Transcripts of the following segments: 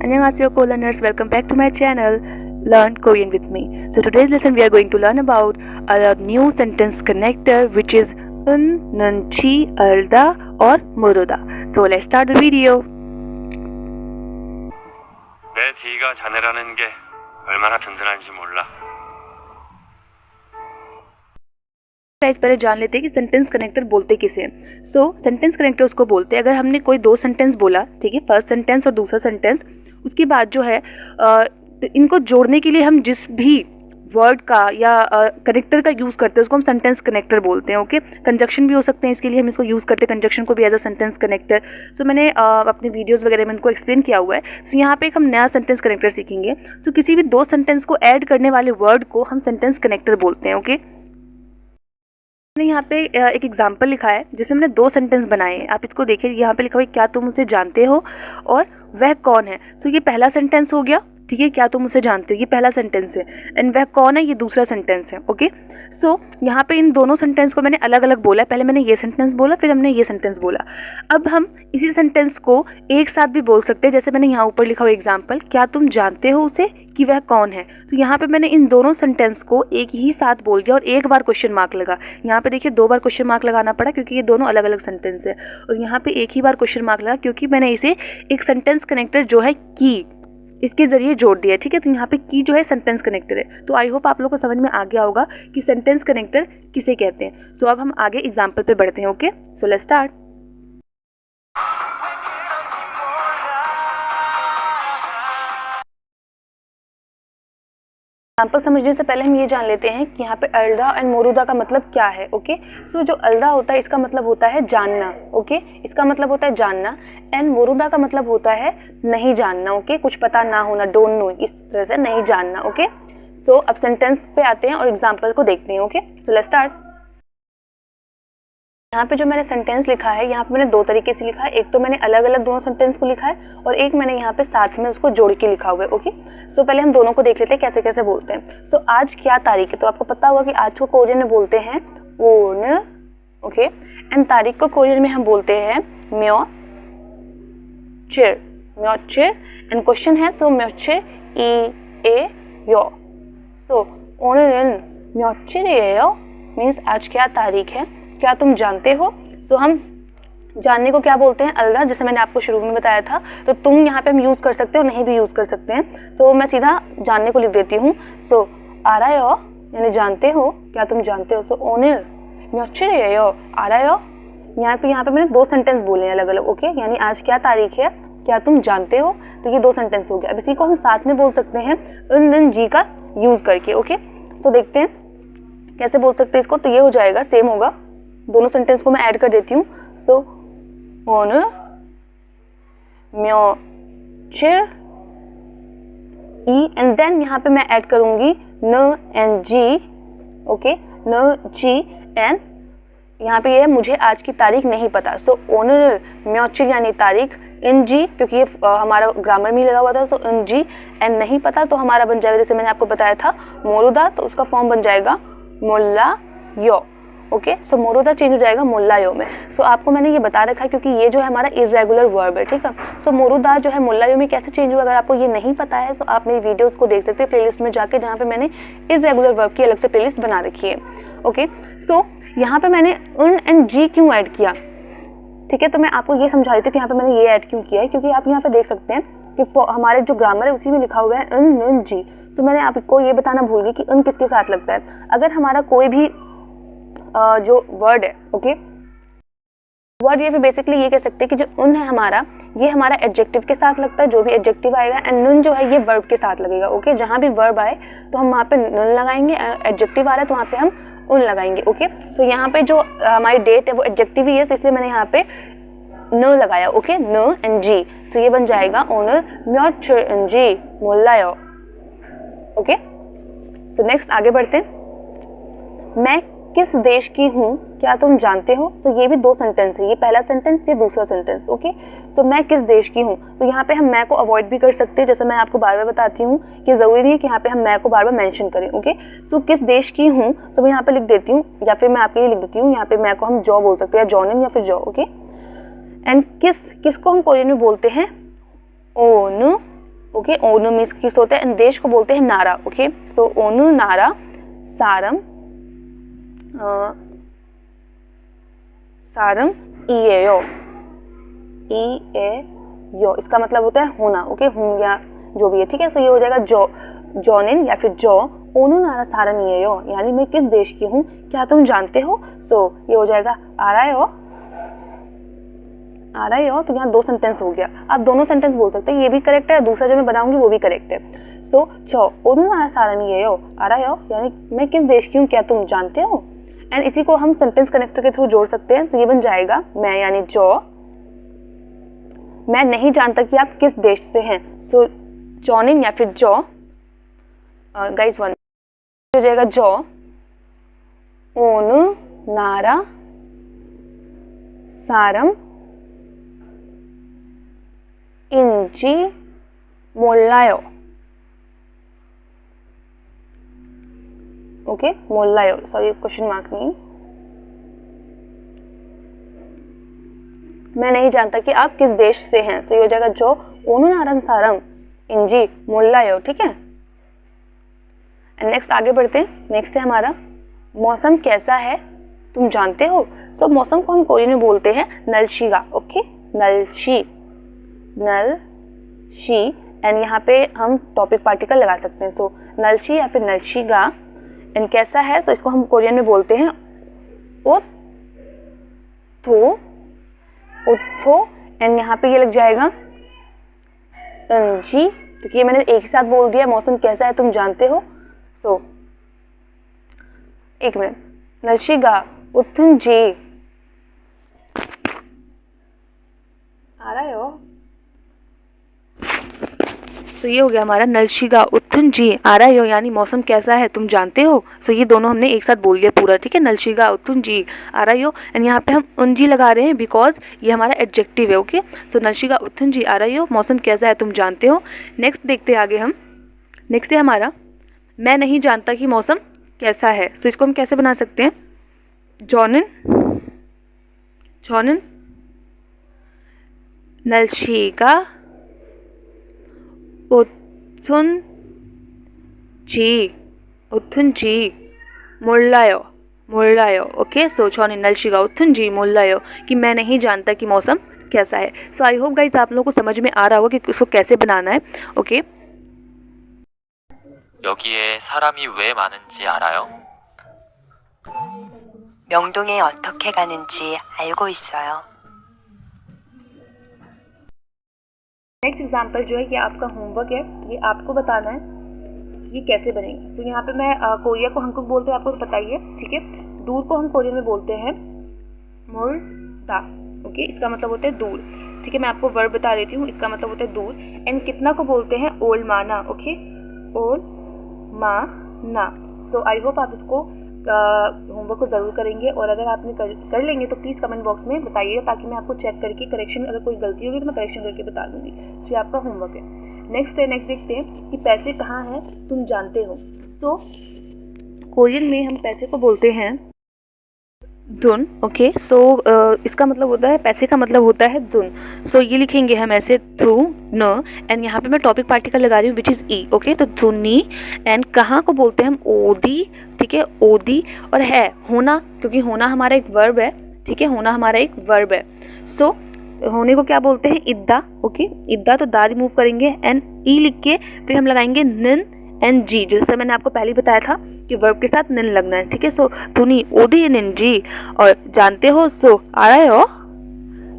Annyeonghaseyo co-learners, welcome back to my channel Learn Korean with me. So today's lesson we are going to learn about a new sentence connector which is un, nun, chi, alda or moruda. So let's start the video. 내 D가 자네라는 게 얼마나 든든한지 몰라. Guys पहले जान लेते हैं कि sentence connector बोलते किसे हैं. सो sentence connector उसको बोलते हैं अगर हमने कोई दो सेंटेंस बोला, ठीक है, फर्स्ट सेंटेंस और दूसरा सेंटेंस, उसके बाद जो है इनको जोड़ने के लिए हम जिस भी वर्ड का या कनेक्टर का यूज़ करते हैं उसको हम सेंटेंस कनेक्टर बोलते हैं. ओके, कंजक्शन भी हो सकते हैं, इसके लिए हम इसको यूज़ करते हैं कंजक्शन को भी एज अ सेंटेंस कनेक्टर. सो मैंने अपने वीडियोस वगैरह में इनको एक्सप्लेन किया हुआ है. सो यहाँ पे एक हम नया सेंटेंस कनेक्टर सीखेंगे. सो किसी भी दो सेंटेंस को ऐड करने वाले वर्ड को हम सेंटेंस कनेक्टर बोलते हैं. ओके, मैंने यहाँ पे एक एग्जाम्पल लिखा है जिसमें मैंने दो सेंटेंस बनाए हैं. आप इसको देखिए, यहाँ पे लिखा हुआ है क्या तुम उसे जानते हो और वह कौन है. सो ये पहला सेंटेंस हो गया, ठीक है, क्या तुम उसे जानते हो, ये पहला सेंटेंस है. एंड वह कौन है, ये दूसरा सेंटेंस है. ओके, सो यहाँ पे इन दोनों सेंटेंस को मैंने अलग अलग बोला. पहले मैंने ये सेंटेंस बोला, फिर हमने ये सेंटेंस बोला. अब हम इसी सेंटेंस को एक साथ भी बोल सकते हैं, जैसे मैंने यहाँ ऊपर लिखा हुआ एग्जाम्पल, क्या तुम जानते हो उसे कि वह कौन है. तो यहाँ पे मैंने इन दोनों सेंटेंस को एक ही साथ बोल दिया और एक बार क्वेश्चन मार्क लगा. यहाँ पे देखिए दो बार क्वेश्चन मार्क लगाना पड़ा क्योंकि ये दोनों अलग अलग सेंटेंस है. और यहाँ पे एक ही बार क्वेश्चन मार्क लगा क्योंकि मैंने इसे एक सेंटेंस कनेक्टर जो है की, इसके जरिए जोड़ दिया. ठीक है, तो यहाँ पे की जो है सेंटेंस कनेक्टर है. तो आई होप आप लोगों को समझ में आ गया होगा कि सेंटेंस कनेक्टर किसे कहते हैं. सो अब हम आगे एग्जाम्पल पे बढ़ते हैं. Okay, so let's start. Example समझने से पहले हम ये जान लेते हैं कि यहाँ पे अल्दा एंड मोरूदा का मतलब क्या है. ओके, सो जो अल्दा होता है इसका मतलब होता है जानना. ओके, इसका मतलब होता है जानना. एंड मोरूदा का मतलब होता है नहीं जानना. ओके, कुछ पता ना होना, डोंट नो, इस तरह से नहीं जानना. ओके, सो अब सेंटेंस पे आते हैं और एग्जाम्पल को देखते हैं. Okay, so let's start. यहाँ पे जो मैंने सेंटेंस लिखा है, यहाँ पे मैंने दो तरीके से लिखा है. एक तो मैंने अलग अलग दोनों सेंटेंस को लिखा है और एक मैंने यहाँ पे साथ में उसको जोड़ के लिखा हुआ है. ओके, तो पहले हम दोनों को देख लेते हैं कैसे कैसे बोलते हैं. सो आज क्या तारीख है, तो आपको पता होगा कि आज को कोरियन में बोलते हैं ओन. ओके, एंड तारीख को कोरियन में हम बोलते हैं म्यो चिर. म्यो चिर. एंड क्वेश्चन है तो म्यो चिर ई ए यो. सो ओनरन म्यो चिर यो मीन्स आज क्या तारीख है, क्या तुम जानते हो. सो हम जानने को क्या बोलते हैं, अलगा, जैसे मैंने आपको शुरू में बताया था. तो तुम यहाँ पे हम यूज़ कर सकते हो, नहीं भी यूज़ कर सकते हैं. तो मैं सीधा जानने को लिख देती हूँ. सो आ रहा हो यानी जानते हो, क्या तुम जानते हो. सो ओनिल म्योच्चिरे यो आ रहा हो. यहाँ पे मैंने दो सेंटेंस बोले हैं अलग अलग. ओके, यानी आज क्या तारीख है, क्या तुम जानते हो, तो ये दो सेंटेंस हो गया. अब इसी को हम साथ में बोल सकते हैं उन जी का यूज़ करके. ओके, तो देखते हैं कैसे बोल सकते हैं इसको. तो ये हो जाएगा, सेम होगा. दोनों सेंटेंस को मैं ऐड कर देती हूँ. सो ओन म्यो चिर ई एंड देन यहाँ पे मैं ऐड करूंगी न एंड जी. ओके, न जी एंड यहाँ पे ये है मुझे आज की तारीख नहीं पता. सो ओनर म्योचिर यानी तारीख, इन जी क्योंकि ये हमारा ग्रामर में लगा हुआ था. सो इन जी एंड नहीं पता तो हमारा बन जाएगा, जैसे मैंने आपको बताया था मोरुदा, तो उसका फॉर्म बन जाएगा मुल्ला यो. ओके, सो मोरुदा चेंज हो जाएगा मुल्ला यो में. सो आपको मैंने ये बता रखा है क्योंकि ये जो है हमारा इर्रेगुलर वर्ब है. ठीक है, सो मोरुदा जो है मुल्ला यो में कैसे चेंज हुआ, अगर आपको ये नहीं पता है तो आप मेरी वीडियोस को देख सकते हैं प्लेलिस्ट में जाके, जहाँ पे मैंने इर्रेगुलर वर्ब की अलग से प्लेलिस्ट बना रखी है. ओके, सो यहाँ पे मैंने उन एंड जी क्यों ऐड किया, ठीक है, तो मैं आपको ये समझा देती हूँ कि यहाँ पे मैंने ये ऐड क्यों किया है. क्योंकि आप यहाँ पे देख सकते हैं कि हमारे जो ग्रामर है उसी में लिखा हुआ है उन जी. सो मैंने आपको ये बताना भूल गई कि उन किसके साथ लगता है. अगर हमारा कोई भी जो वर्ड है, ओके, वर्ड ये फिर बेसिकली ये कह सकते हैं कि जो उन है हमारा, ये हमारा एडजेक्टिव के साथ लगता है, जो भी एडजेक्टिव आएगा. एंड नुन जो है ये वर्ब के साथ लगेगा. ओके, जहाँ भी वर्ब आए तो हम वहाँ पे नुन लगाएंगे. एडजेक्टिव आ रहा है तो वहाँ पे हम उन लगाएंगे. ओके, तो यहाँ पे जो हमारी डेट है वो एडजेक्टिव ही है, तो इसलिए मैंने यहाँ पे न लगाया. ओके, न एंड जी. सो ये बन जाएगा ओनर म्योचिर एंड जी मुल्लायो. ओके, सो नेक्स्ट आगे बढ़ते हैं. मैं किस देश की हूँ, क्या तुम जानते हो. तो ये भी दो सेंटेंस है, ये पहला सेंटेंस, ये दूसरा सेंटेंस. ओके, तो मैं किस देश की हूँ, तो यहाँ पे हम मैं को अवॉइड भी कर सकते हैं. जैसे मैं आपको बार बार बताती हूँ कि जरूरी नहीं है कि यहाँ पे हम मैं को बार बार मेंशन करें. ओके, सो किस देश की हूँ, तो मैं यहाँ पे लिख देती हूँ, या फिर मैं आपके लिए लिख देती हूँ, यहाँ पे मैं को हम जॉ बोल सकते हैं, जॉनिन या फिर जॉ. ओके, एंड किसको हम कोरियन में बोलते हैं ओन. ओके, ओनु मीन्स किस होता है, देश को बोलते हैं नारा। ओके, सो ओनु नारा सारम सारम इएयो, इएयो इसका मतलब होता है होना। ओके, हूँ या जो भी है, ठीक है। सो ये हो जाएगा जो, जॉनिन या फिर जो, ओनु नारा सारम इएयो, यानी मैं किस देश की हूँ क्या तुम जानते हो। सो ये हो जाएगा आरायो, आ रहा है। तो यहाँ 2 सेंटेंस हो गया। आप दोनों सेंटेंस बोल सकते हैं, ये भी करेक्ट है, दूसरा जो मैं बनाऊंगी वो भी करेक्ट है। सो चो ओनु नारा सारन ये हो, आ रहा है, यानी मैं किस देश की हूँ क्या तुम जानते हो। एंड इसी को हम सेंटेंस कनेक्टर के थ्रू जोड़ सकते हैं। तो ये बन जाएगा मैं यानी जो, मैं नहीं जानता कि आप किस देश से हैं। सो जॉनिन या फिर जो, गाइस वन हो जाएगा जो ओनु नारा सारम इंजी 몰라요. ओके, 몰라요, सॉरी क्वेश्चन मार्क नहीं, मैं नहीं जानता कि आप किस देश से हैं। तो ये हो जाएगा जो ओनु नारन सारम इंजी 몰라요, ठीक है। एंड नेक्स्ट आगे बढ़ते हैं। नेक्स्ट है हमारा मौसम कैसा है तुम जानते हो। सो मौसम को हम कोरियन में बोलते हैं नलशीगा। ओके, नलशी, नलशी, एंड यहाँ पे हम टॉपिक पार्टिकल लगा सकते हैं। सो नलशी या फिर नलशीगा, एंड कैसा है, तो इसको हम कोरियन में बोलते हैं ओथो, ओथो, एंड यहाँ पे ये लग जाएगा जी, क्योंकि ये मैंने एक ही साथ बोल दिया मौसम कैसा है तुम जानते हो। सो एक मिनट, नलशीगा उथुन जी, आ रहा है हो। तो ये हो गया हमारा नलशीगा उत्थुन जी आ रहा है, यानी मौसम कैसा है तुम जानते हो। सो ये दोनों हमने एक साथ बोल दिया पूरा, ठीक है। नलशीगा उत्थुन जी आ रहा है, एंड यहाँ पे हम उनजी लगा रहे हैं बिकॉज ये हमारा एडजेक्टिव है। ओके, सो नलशीगा उत्थुन जी आ रहा है, मौसम कैसा है तुम जानते हो। नेक्स्ट देखते हैं आगे हम। नेक्स्ट है हमारा मैं नहीं जानता कि मौसम कैसा है। सो इसको हम कैसे बना सकते हैं, जॉनिन, जॉनिन नलशीगा उत्थुन जी, उत्थुन जी 몰라요, 몰라요। ओके, सो 저는 날씨가 उत्थुन जी 몰라요, कि मैं नहीं जानता कि मौसम कैसा है। सो आई होप गाइज आप लोगों को समझ में आ रहा होगा कि उसको कैसे बनाना है। ओके, 여기에 사람이 왜 많은지 알아요? 명동에 어떻게 가는지 알고 있어요. नेक्स्ट एग्जाम्पल जो है ये आपका होमवर्क है, ये आपको बताना है कि ये कैसे बनेगा। तो यहाँ पे मैं कोरिया को हंकुक बोलते हैं, आपको तो पता ही है, ठीक है। दूर को हम कोरियन में बोलते हैं मोरदा। ओके, इसका मतलब होता है दूर, ठीक है। मैं आपको वर्ब बता देती हूँ, इसका मतलब होता है दूर। एंड कितना को बोलते हैं ओल्ड माना। ओके, ओल्ड माना। सो आई होप आप इसको होमवर्क को ज़रूर करेंगे, और अगर आपने कर लेंगे तो प्लीज़ कमेंट बॉक्स में बताइएगा, ताकि मैं आपको चेक करके करेक्शन, अगर कोई गलती होगी तो मैं करेक्शन करके बता दूंगी। सो ये आपका होमवर्क है। नेक्स्ट देखते हैं कि पैसे कहाँ हैं तुम जानते हो। सो कोरियन में हम पैसे को बोलते हैं दुन। ओके, सो इसका मतलब होता है, पैसे का मतलब होता है दुन। सो ये लिखेंगे हम ऐसे थ्रू न, एंड यहाँ पे मैं टॉपिक पार्टिकल लगा रही हूँ विच इज़ ई। ओके, तो धुनी। एंड कहाँ को बोलते हैं हम ओदी, ठीक है, ओदी। और है होना, क्योंकि होना हमारा एक वर्ब है, ठीक है, होना हमारा एक वर्ब है। सो होने को क्या बोलते हैं, इद्दा। ओके, इद्दा, तो दा रिमूव करेंगे एंड ई लिख के फिर हम लगाएंगे निन एंड जी, जैसे मैंने आपको पहले बताया था कि वर्ब के साथ निन लगना है, ठीक है। सो धुनी ओदी निन जी, और जानते हो सो आ रहा हो,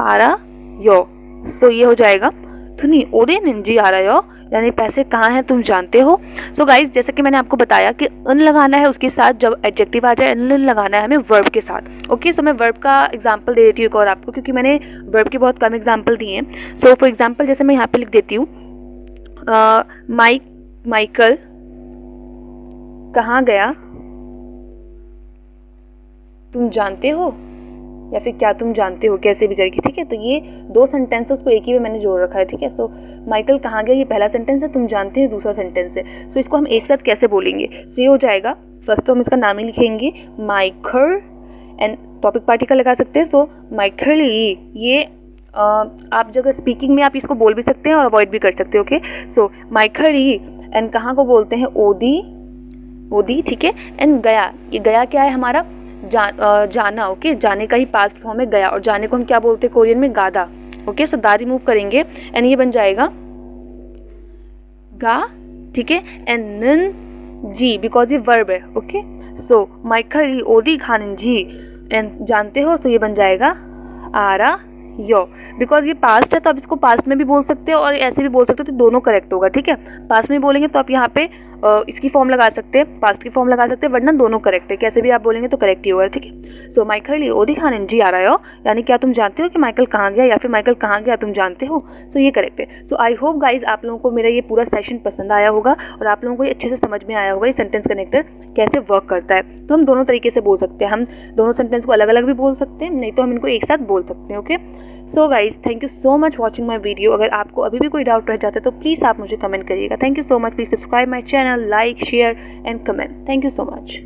आ रहा यो। सो ये हो जाएगा धुनी ओदी निन जी आ रहा हो, यानी पैसे कहाँ हैं तुम जानते हो। सो गाइज, जैसे कि मैंने आपको बताया कि अन लगाना है उसके साथ, जब एडजेक्टिव आ जाए अन लगाना है हमें वर्ब के साथ। ओके, सो मैं वर्ब का एग्जांपल दे देती हूँ एक और आपको, क्योंकि मैंने वर्ब के बहुत कम एग्जांपल दिए हैं। सो फॉर एग्जांपल जैसे मैं यहाँ पे लिख देती हूँ माइकल कहाँ गया तुम जानते हो, या फिर क्या तुम जानते हो, कैसे भी करके, ठीक है। तो ये 2 सेंटेंस है, उसको एक ही में मैंने जोड़ रखा है, ठीक है। सो माइकल कहाँ गया, ये पहला सेंटेंस है, तुम जानते हो दूसरा सेंटेंस है। सो इसको हम एक साथ कैसे बोलेंगे। सो ये हो जाएगा, फर्स्ट तो हम इसका नाम ही लिखेंगे माइकल, एंड टॉपिक पार्टिकल लगा सकते हैं। सो माइकल ये आप जगह स्पीकिंग में आप इसको बोल भी सकते हैं और अवॉइड भी कर सकते हो। ओके, सो माइखरी एंड कहाँ को बोलते हैं, ओदी, ओदी, ठीक है। एंड गया, ये गया क्या है हमारा, जाना। ओके, जाने का ही पास्ट फॉर्म है गया, और जाने को हम क्या बोलते हैं कोरियन में, गादा। ओके, सो दा रिमूव करेंगे एंड ये बन जाएगा गा, ठीक है। एंड नन जी, बिकॉज ये वर्ब है। ओके, सो माइखरी ओदी खानन जी, एंड जानते हो, सो ये बन जाएगा आरा यो, बिकॉज ये पास्ट है तो आप इसको पास्ट में भी बोल सकते हो और ऐसे भी बोल सकते हो, तो दोनों करेक्ट होगा। ठीक है, पास्ट में बोलेंगे तो आप यहाँ पे इसकी फॉर्म लगा सकते हैं, पास्ट की फॉर्म लगा सकते हैं, वरना दोनों करेक्ट है, कैसे भी आप बोलेंगे तो करेक्ट ही होगा। ठीक है, सो माइकल ओदी खान जी आ रहा हो, यानी क्या तुम जानते हो कि माइकल कहाँ गया, या फिर माइकल कहाँ गया तुम जानते हो, सो ये करेक्ट है। सो आई होप गाइज आप लोगों को मेरा ये पूरा सेशन पसंद आया होगा और आप लोगों को ये अच्छे से समझ में आया होगा ये सेंटेंस कनेक्टर कैसे वर्क करता है। तो हम दोनों तरीके से बोल सकते हैं, हम दोनों सेंटेंस को अलग अलग भी बोल सकते हैं, नहीं तो हम इनको एक साथ बोल सकते हैं। Okay, so guys thank you so much watching my video. अगर आपको अभी भी कोई डाउट रह जाता है तो प्लीज़ आप मुझे कमेंट करिएगा। Thank you so much, please subscribe my channel, like, share and comment. Thank you so much.